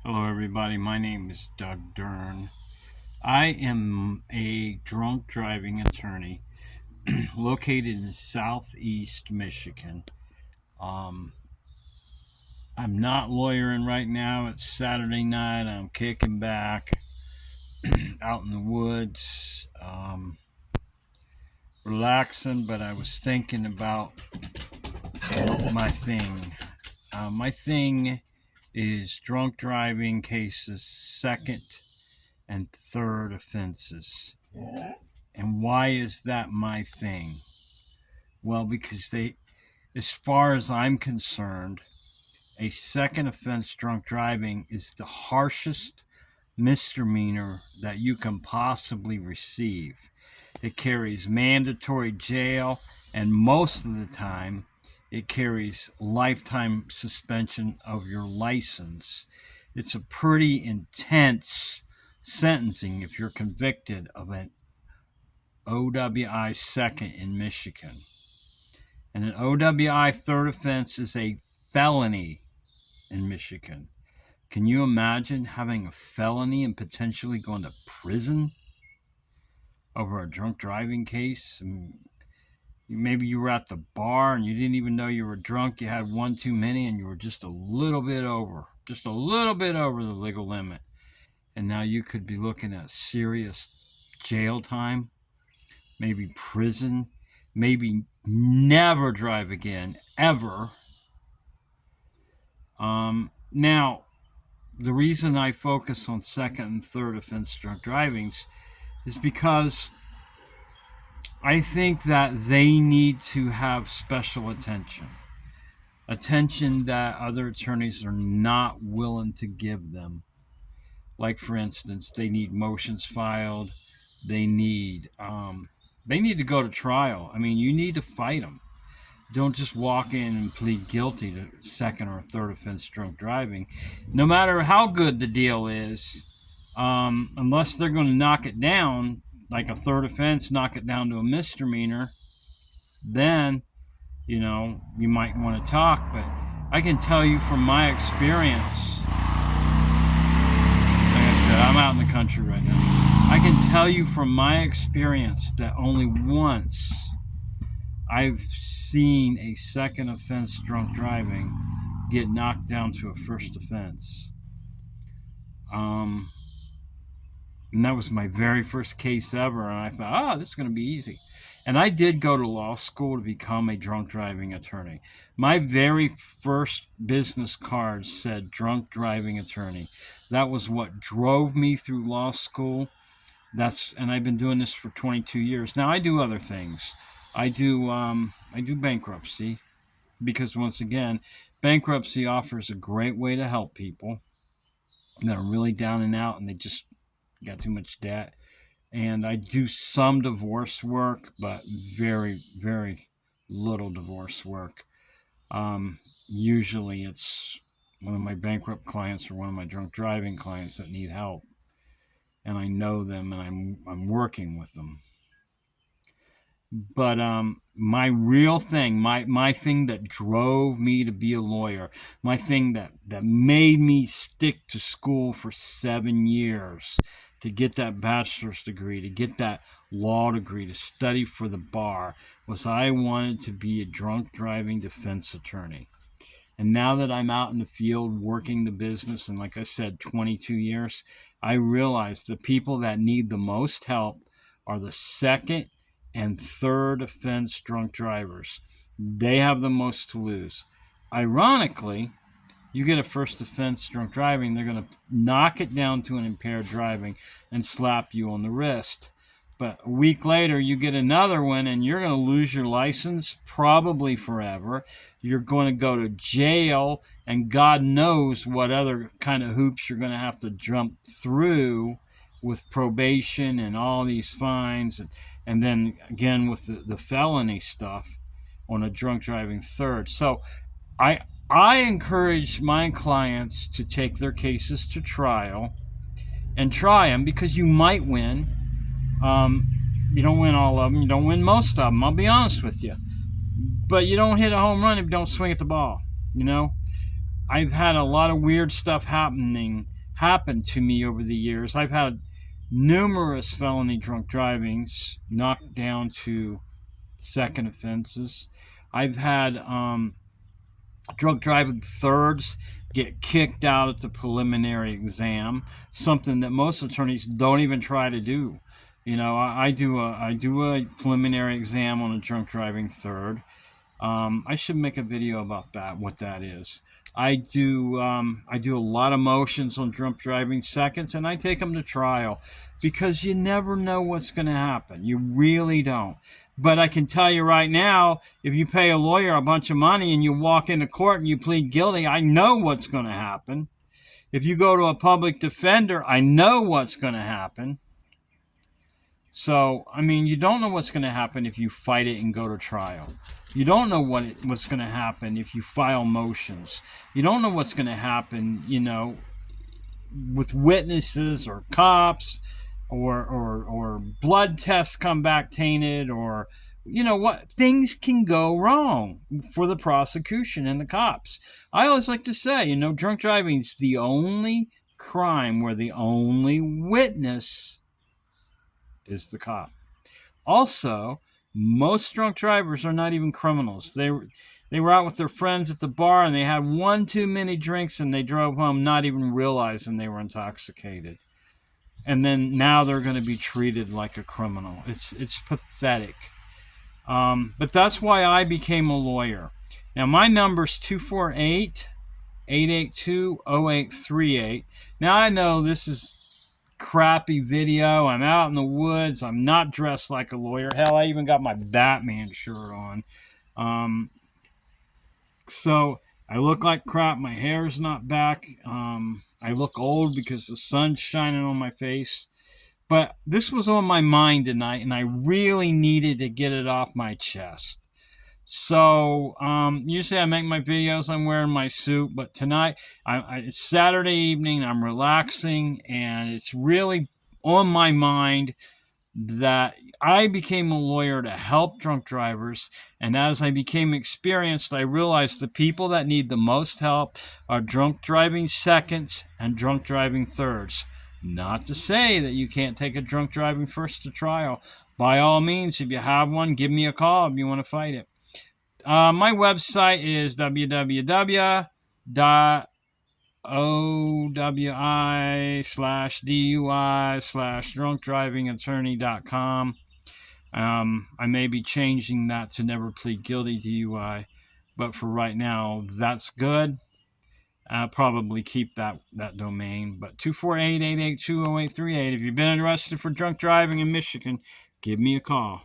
Hello, everybody. My name is Doug Dern. I am a drunk driving attorney located in southeast Michigan. Um, I'm not lawyering right now. It's Saturday night. I'm kicking back out in the woods, relaxing, but I was thinking about my thing. My thing is drunk driving cases, second and third offenses. And why is that my thing? Well, because as far as I'm concerned, a second offense drunk driving is the harshest misdemeanor that you can possibly receive. It carries mandatory jail, and most of the time, it carries lifetime suspension of your license. It's a pretty intense sentencing if you're convicted of an OWI second in Michigan. And an OWI third offense is a felony in Michigan. Can you imagine having a felony and potentially going to prison over a drunk driving case? Maybe you were at the bar and you didn't even know you were drunk. You had one too many and you were just a little bit over the legal limit. And now you could be looking at serious jail time, maybe prison, maybe never drive again, ever. Now, the reason I focus on second and third offense drunk drivings is because I think that they need to have special attention that other attorneys are not willing to give them. Like, for instance, they need motions filed. They need to go to trial. I mean, you need to fight them. Don't just walk in and plead guilty to second or third offense drunk driving. No matter how good the deal is, unless they're going to knock it down, like a third offense, knock it down to a misdemeanor, then, you might want to talk. But I can tell you from my experience, like I said, I'm out in the country right now. I can tell you from my experience that only once I've seen a second offense drunk driving get knocked down to a first offense. And that was my very first case ever. And I thought, this is going to be easy. And I did go to law school to become a drunk driving attorney. My very first business card said drunk driving attorney. That was what drove me through law school. And I've been doing this for 22 years. Now I do other things. I do bankruptcy because, once again, bankruptcy offers a great way to help people that are really down and out and they just got too much debt. And I do some divorce work, but very, very little divorce work. Usually it's one of my bankrupt clients or one of my drunk driving clients that need help. And I know them and I'm working with them. But my real thing, my thing that drove me to be a lawyer, my thing that made me stick to school for 7 years to get that bachelor's degree, to get that law degree, to study for the bar, was I wanted to be a drunk driving defense attorney. And now that I'm out in the field working the business, and like I said, 22 years, I realize the people that need the most help are the second and third offense drunk drivers. They have the most to lose. Ironically, you get a first offense drunk driving, they're going to knock it down to an impaired driving and slap you on the wrist. But a week later, you get another one and you're going to lose your license, probably forever. You're going to go to jail, and God knows what other kind of hoops you're going to have to jump through with probation and all these fines. And then again with the felony stuff on a drunk driving third. So I encourage my clients to take their cases to trial and try them, because you might win. You don't win all of them. You don't win most of them. I'll be honest with you. But you don't hit a home run if you don't swing at the ball. I've had a lot of weird stuff happening happened to me over the years. I've had numerous felony drunk drivings knocked down to second offenses. I've had drunk driving thirds get kicked out at the preliminary exam, something that most attorneys don't even try to do. You know, I do a preliminary exam on a drunk driving third. I should make a video about that, what that is. I do a lot of motions on drunk driving seconds, and I take them to trial because you never know what's going to happen. You really don't. But I can tell you right now, if you pay a lawyer a bunch of money and you walk into court and you plead guilty, I know what's going to happen. If you go to a public defender, I know what's going to happen. So, I mean, you don't know what's going to happen if you fight it and go to trial. You don't know what's going to happen if you file motions. You don't know what's going to happen, you know, with witnesses or cops or blood tests come back tainted, or, you know what, things can go wrong for the prosecution and the cops. I always like to say, you know, drunk driving is the only crime where the only witness is the cop. Also, most drunk drivers are not even criminals. They were out with their friends at the bar and they had one too many drinks and they drove home not even realizing they were intoxicated. And then now they're going to be treated like a criminal. It's pathetic. But that's why I became a lawyer. Now, my number's 248-882-0838. Now, I know this is crappy video. I'm out in the woods. I'm not dressed like a lawyer. Hell, I even got my Batman shirt on. So I look like crap. My hair's not back. I look old because the sun's shining on my face. But this was on my mind tonight, and I really needed to get it off my chest. So usually I make my videos, I'm wearing my suit, but tonight it's Saturday evening, I'm relaxing, and it's really on my mind that I became a lawyer to help drunk drivers, and as I became experienced, I realized the people that need the most help are drunk driving seconds and drunk driving thirds. Not to say that you can't take a drunk driving first to trial. By all means, if you have one, give me a call if you want to fight it. My website is www.owi/DUI/drunkdrivingattorney.com. I may be changing that to never plead guilty DUI, but for right now, that's good. I'll probably keep that domain. But 248-882-0838. If you've been arrested for drunk driving in Michigan, give me a call.